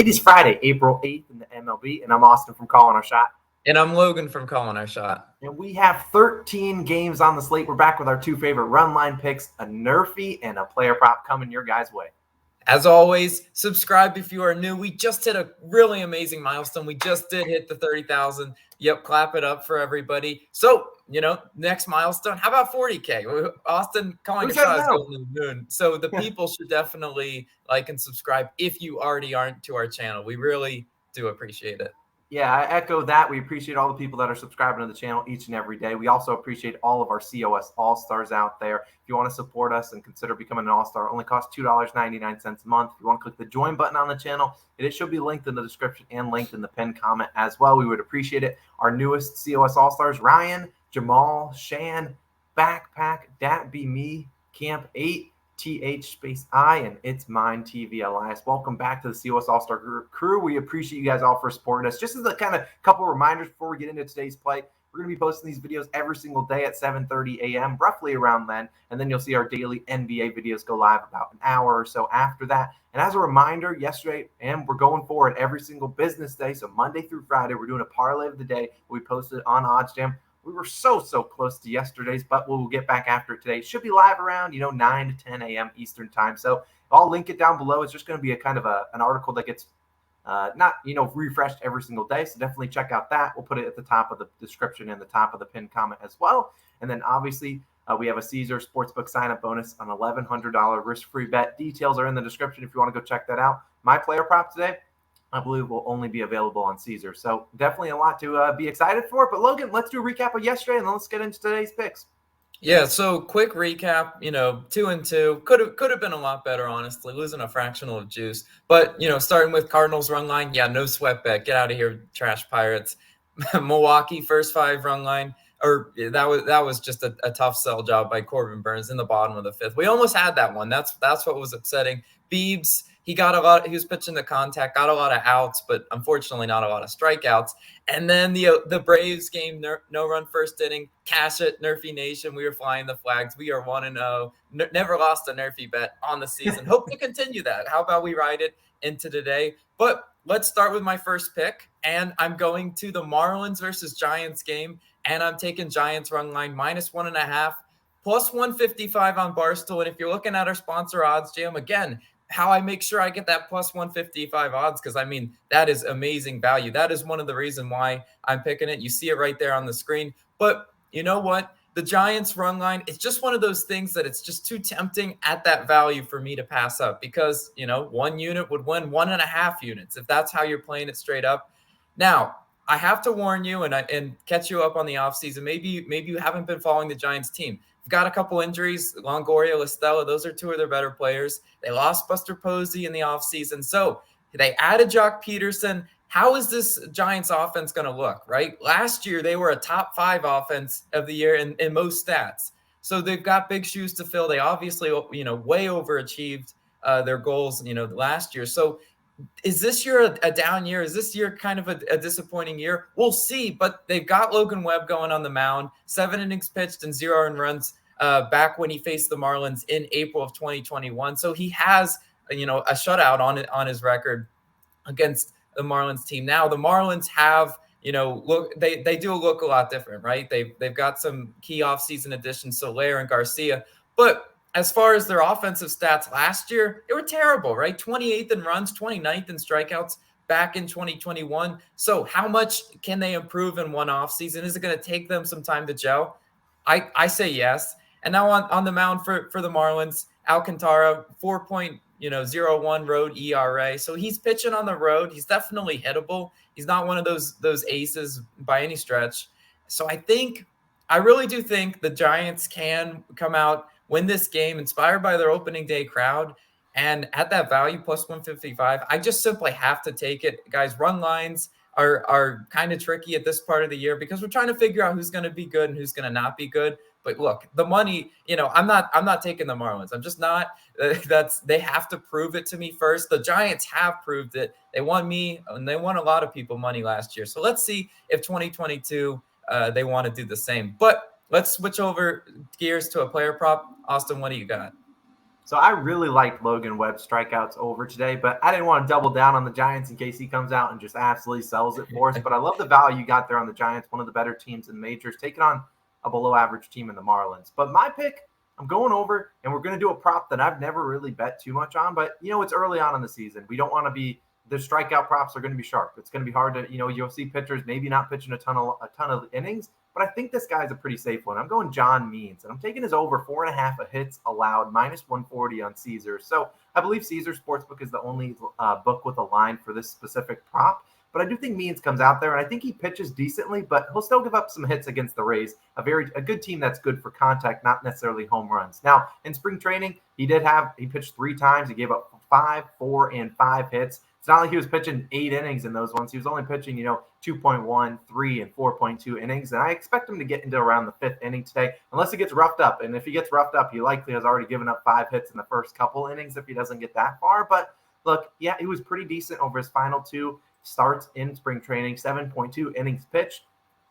It is Friday, April 8th in the MLB, and I'm Austin from Calling Our Shot. And I'm Logan from Calling Our Shot. And we have 13 games on the slate. We're back with our two favorite run line picks, a Nerfy and a player prop coming your guys' way. As always, subscribe if you are new. We just hit a really amazing milestone. We just did hit the 30,000. Yep, clap it up for everybody. So, next milestone, how about 40K? Austin, Calling Our Shot is going to the moon. So the people should definitely like and subscribe if you already aren't to our channel. We really do appreciate it. Yeah, I echo that. We appreciate all the people that are subscribing to the channel each and every day. We also appreciate all of our COS All-Stars out there. If you want to support us and consider becoming an All-Star, it only costs $2.99 a month. If you want to click the join button on the channel, it should be linked in the description and linked in the pinned comment as well. We would appreciate it. Our newest COS All-Stars, Ryan, Jamal, Shan, Backpack, Dat Be Me, Camp 8, TH_I, and It's Mine TV Elias. Welcome back to the COS All-Star crew. We appreciate you guys all for supporting us. Just as a kind of couple reminders before we get into today's play, we're going to be posting these videos every single day at 7:30 a.m., roughly around then, and then you'll see our daily NBA videos go live about an hour or so after that. And as a reminder, yesterday, and we're going forward every single business day, so Monday through Friday, we're doing a parlay of the day. We posted on OddsJam. We were so close to yesterday's, but we'll get back after it today. It should be live around, 9 to 10 a.m. Eastern time. So I'll link it down below. It's just going to be a kind of an article that gets not, refreshed every single day. So definitely check out that. We'll put it at the top of the description and the top of the pinned comment as well. And then obviously we have a Caesar Sportsbook sign-up bonus on $1,100 risk-free bet. Details are in the description if you want to go check that out. My player prop today, I believe, will only be available on Caesar. So definitely a lot to be excited for. But Logan, let's do a recap of yesterday, and then let's get into today's picks. Yeah, so quick recap, 2-2. Could have been a lot better, honestly, losing a fractional of juice. But, starting with Cardinals run line, yeah, no sweat bet. Get out of here, trash Pirates. Milwaukee first 5 run line. That was just a tough sell job by Corbin Burns in the bottom of the 5th. We almost had that one. That's what was upsetting. Beebs, he was pitching the contact, got a lot of outs, but unfortunately not a lot of strikeouts. And then the Braves game, no run first inning, cash it, Nerfy Nation. We were flying the flags. We are 1-0. Never lost a Nerfy bet on the season. Hope to continue that. How about we ride it into today? But let's start with my first pick, and I'm going to the Marlins versus Giants game, and I'm taking Giants run line -1.5, plus 155 on Barstool. And if you're looking at our sponsor OddsJam, again, how I make sure I get that plus 155 odds, because that is amazing value. That is one of the reasons why I'm picking it. You see it right there on the screen. But you know what? The Giants run line, it's just one of those things that it's just too tempting at that value for me to pass up, because 1 unit would win 1.5 units if that's how you're playing it straight up. Now, I have to warn you and catch you up on the offseason. Maybe you haven't been following the Giants team. Got a couple injuries, Longoria, Listella. Those are 2 of their better players. They lost Buster Posey in the offseason. So they added Jock Peterson. How is this Giants offense going to look, right? Last year, they were a top 5 offense of the year in most stats. So they've got big shoes to fill. They obviously, way overachieved their goals, last year. So is this year a down year? Is this year kind of a disappointing year? We'll see, but they've got Logan Webb going on the mound, 7 innings pitched and 0 earned runs back when he faced the Marlins in April of 2021. So he has, a shutout on his record against the Marlins team. Now the Marlins have, they do look a lot different, right? They've got some key offseason additions, Soler and Garcia, but as far as their offensive stats last year, they were terrible, right? 28th in runs, 29th in strikeouts back in 2021. So how much can they improve in one offseason? Is it going to take them some time to gel? I say yes. And now on the mound for the Marlins, Alcantara, 4.01 road ERA. So he's pitching on the road. He's definitely hittable. He's not one of those aces by any stretch. So I really do think the Giants can come out, win this game, inspired by their opening day crowd. And at that value, plus 155, I just simply have to take it. Guys, run lines are kind of tricky at this part of the year because we're trying to figure out who's going to be good and who's going to not be good. But look, the money, I'm not taking the Marlins. I'm just not. They have to prove it to me first. The Giants have proved it. They won me, and they won a lot of people money last year. So let's see if 2022 they want to do the same. But let's switch over gears to a player prop. Austin, what do you got? So I really liked Logan Webb's strikeouts over today, but I didn't want to double down on the Giants in case he comes out and just absolutely sells it for us. But I love the value you got there on the Giants, one of the better teams in the majors, taking on a below average team in the Marlins. But my pick, I'm going over, and we're going to do a prop that I've never really bet too much on. But, it's early on in the season. We don't want to be – the strikeout props are going to be sharp. It's going to be hard to – you'll see pitchers maybe not pitching a ton of innings. But I think this guy's a pretty safe one. I'm going John Means, and I'm taking his over 4.5 hits allowed, minus 140 on Caesars. So I believe Caesars Sportsbook is the only book with a line for this specific prop. But I do think Means comes out there, and I think he pitches decently, but he'll still give up some hits against the Rays, a good team that's good for contact, not necessarily home runs. Now, in spring training, he pitched 3 times. He gave up 5, 4, and 5 hits. It's not like he was pitching 8 innings in those ones. He was only pitching, 2.1, 3, and 4.2 innings. And I expect him to get into around the 5th inning today, unless he gets roughed up. And if he gets roughed up, he likely has already given up 5 hits in the first couple innings if he doesn't get that far. But look, yeah, he was pretty decent over his final 2 starts in spring training, 7.2 innings pitched.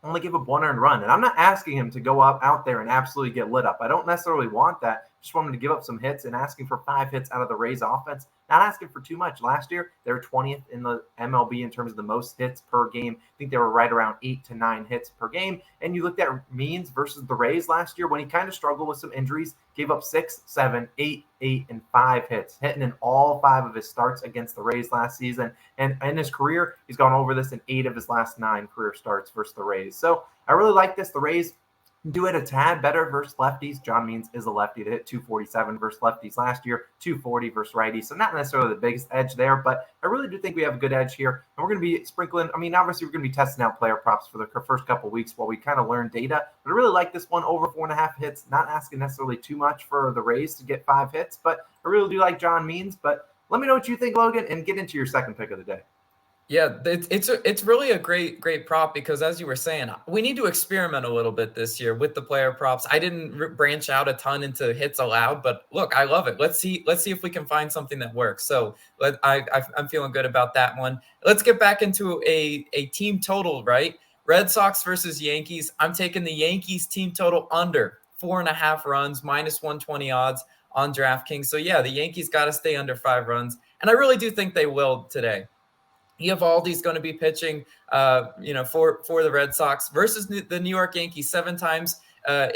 Only give up 1 earned run. And I'm not asking him to go out there and absolutely get lit up. I don't necessarily want that. Just want him to give up some hits and asking for 5 hits out of the Rays offense. Not asking for too much. Last year, they were 20th in the MLB in terms of the most hits per game. I think they were right around 8 to 9 hits per game. And you looked at Means versus the Rays last year when he kind of struggled with some injuries, gave up 6, 7, 8, 8, and 5 hits, hitting in all 5 of his starts against the Rays last season. And in his career, he's gone over this in 8 of his last 9 career starts versus the Rays. So I really like this. The Rays do it a tad better versus lefties. John Means is a lefty that hit 247 versus lefties last year, 240 versus righties. So not necessarily the biggest edge there, but I really do think we have a good edge here. And we're going to be sprinkling. Obviously, we're going to be testing out player props for the first couple of weeks while we kind of learn data. But I really like this one over 4.5 hits. Not asking necessarily too much for the Rays to get 5 hits, but I really do like John Means. But let me know what you think, Logan, and get into your second pick of the day. Yeah, it's really a great prop because, as you were saying, we need to experiment a little bit this year with the player props. I didn't branch out a ton into hits allowed, but look, I love it. Let's see if we can find something that works. So I'm feeling good about that one. Let's get back into a team total, right? Red Sox versus Yankees. I'm taking the Yankees team total under 4.5 runs, minus 120 odds on DraftKings. So yeah, the Yankees got to stay under 5 runs, and I really do think they will today. Eovaldi's going to be pitching, for the Red Sox versus the New York Yankees 7 times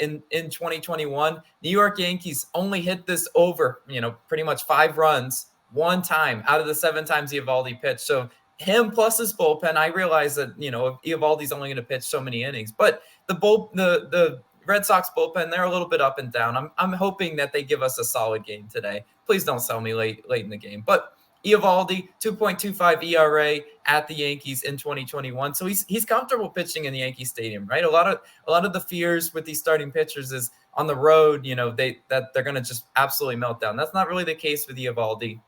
in 2021. New York Yankees only hit this over, pretty much 5 runs 1 time out of the 7 times Eovaldi pitched. So him plus his bullpen, I realize that, Eovaldi's only going to pitch so many innings, but the Red Sox bullpen, they're a little bit up and down. I'm hoping that they give us a solid game today. Please don't sell me late in the game, but Eovaldi, 2.25 ERA at the Yankees in 2021. So he's comfortable pitching in the Yankee Stadium, right? A lot of the fears with these starting pitchers is on the road, that they're going to just absolutely melt down. That's not really the case with Eovaldi.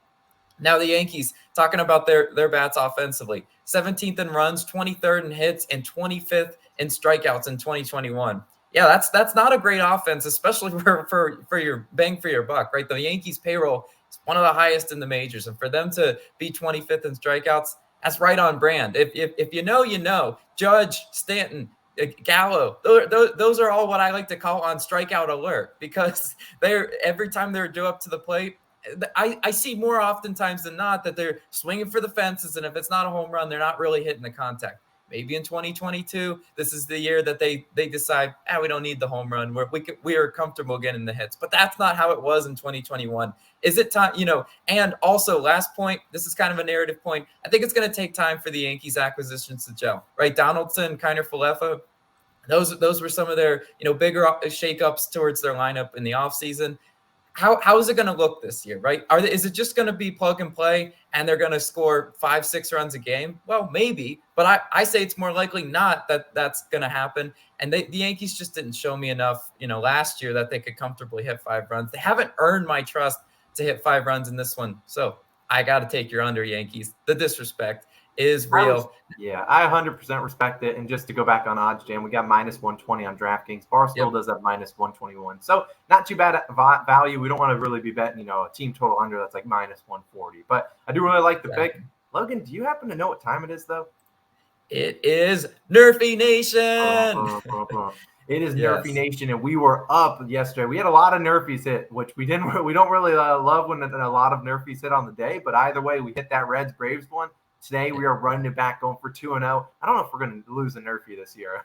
Now the Yankees, talking about their bats offensively, 17th in runs, 23rd in hits, and 25th in strikeouts in 2021. Yeah, that's not a great offense, especially for your bang for your buck, right? The Yankees payroll is one of the highest in the majors, and for them to be 25th in strikeouts, that's right on brand. If you know, Judge, Stanton, Gallo, those are all what I like to call on strikeout alert, because every time they're due up to the plate, I see more oftentimes than not that they're swinging for the fences, and if it's not a home run, they're not really hitting the contact. Maybe in 2022, this is the year that they decide, we don't need the home run. We are comfortable getting the hits. But that's not how it was in 2021. Is it time, and also last point, this is kind of a narrative point. I think it's going to take time for the Yankees acquisitions to gel, right? Donaldson, Kiner Falefa, those were some of their, bigger shakeups towards their lineup in the offseason. How is it going to look this year, right? Is it just going to be plug and play and they're going to score 5-6 runs a game? Well, maybe, but I say it's more likely not that that's going to happen. And the Yankees just didn't show me enough, last year that they could comfortably hit 5 runs. They haven't earned my trust to hit 5 runs in this one. So I got to take your under, Yankees. The disrespect is real. I 100% respect it. And just to go back on odds, Jam, we got minus 120 on DraftKings. Barstool does have minus 121. So not too bad value. We don't want to really be betting, a team total under that's like minus 140. But I do really like the pick. Logan, do you happen to know what time it is, though? It is Nerfy Nation. It is Yes. Nerfy Nation, and we were up yesterday. We had a lot of Nerfies hit, which we didn't. We don't really love when a lot of Nerfies hit on the day. But either way, we hit that Reds Braves one. Today we are running it back, going for 2-0. I don't know if we're going to lose a Nerfy this year.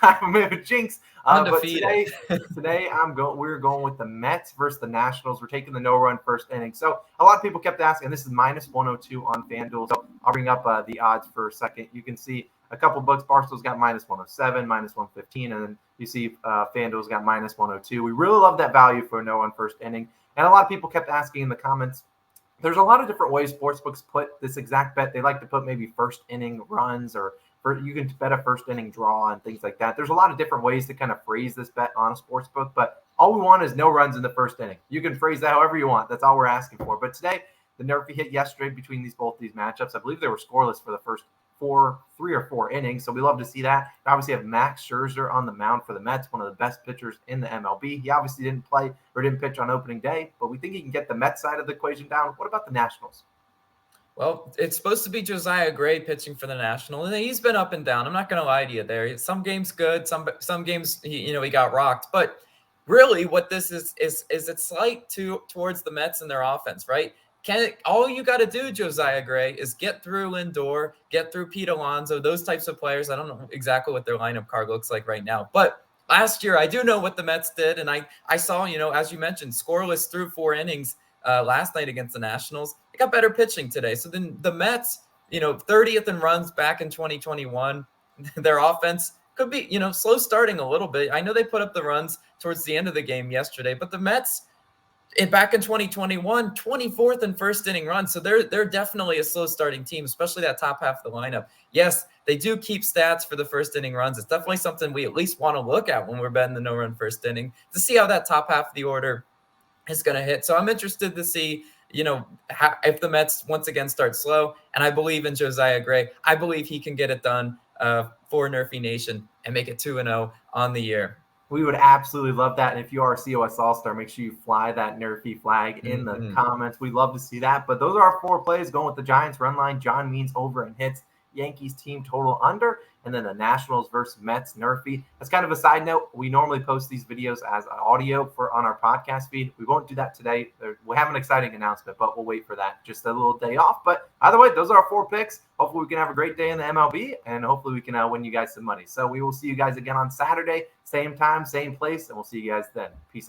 I'm a jinx. But Undefeated. today we're going with the Mets versus the Nationals. We're taking the no-run first inning. So a lot of people kept asking, and this is -102 on FanDuel. So I'll bring up the odds for a second. You can see a couple books. Barstool's got -107, -115, and then you see FanDuel's got -102. We really love that value for a no-run first inning. And a lot of people kept asking in the comments, there's a lot of different ways sportsbooks put this exact bet. They like to put maybe first inning runs, or you can bet a first inning draw and things like that. There's a lot of different ways to kind of phrase this bet on a sportsbook, but all we want is no runs in the first inning. You can phrase that however you want. That's all we're asking for. But today, the Nerfy hit yesterday between both these matchups. I believe they were scoreless for the first 3 or 4 innings. So we love to see that. We obviously have Max Scherzer on the mound for the Mets, one of the best pitchers in the MLB. He obviously didn't pitch on opening day, but we think he can get the Mets side of the equation down. What about the Nationals? Well, it's supposed to be Josiah Gray pitching for the National, and he's been up and down. I'm not going to lie to you there. Some games good, some games he got rocked. But really, what this is it's slight towards the Mets and their offense, right? All you got to do, Josiah Gray, is get through Lindor, get through Pete Alonso, those types of players. I don't know exactly what their lineup card looks like right now, but last year I do know what the Mets did, and I saw, as you mentioned, scoreless through 4 innings last night against the Nationals. They got better pitching today. So then the Mets, 30th in runs back in 2021. Their offense could be, slow starting a little bit. I know they put up the runs towards the end of the game yesterday, but the Mets, back in 2021, 24th in first inning runs. So they're definitely a slow starting team, especially that top half of the lineup. Yes, they do keep stats for the first inning runs. It's definitely something we at least want to look at when we're betting the no-run first inning to see how that top half of the order is going to hit. So I'm interested to see, if the Mets once again start slow. And I believe in Josiah Gray. I believe he can get it done for Nerfy Nation and make it 2-0 on the year. We would absolutely love that. And if you are a COS All-Star, make sure you fly that Nerfy flag in the comments. We'd love to see that. But those are our 4 plays going with the Giants run line. John Means over and hits. Yankees team total under. And then the Nationals versus Mets Nerfy. As kind of a side note, we normally post these videos as audio on our podcast feed. We won't do that today. We have an exciting announcement, but we'll wait for that. Just a little day off. But either way, those are our 4 picks. Hopefully we can have a great day in the MLB, and hopefully we can win you guys some money. So we will see you guys again on Saturday, same time, same place, and we'll see you guys then. Peace out.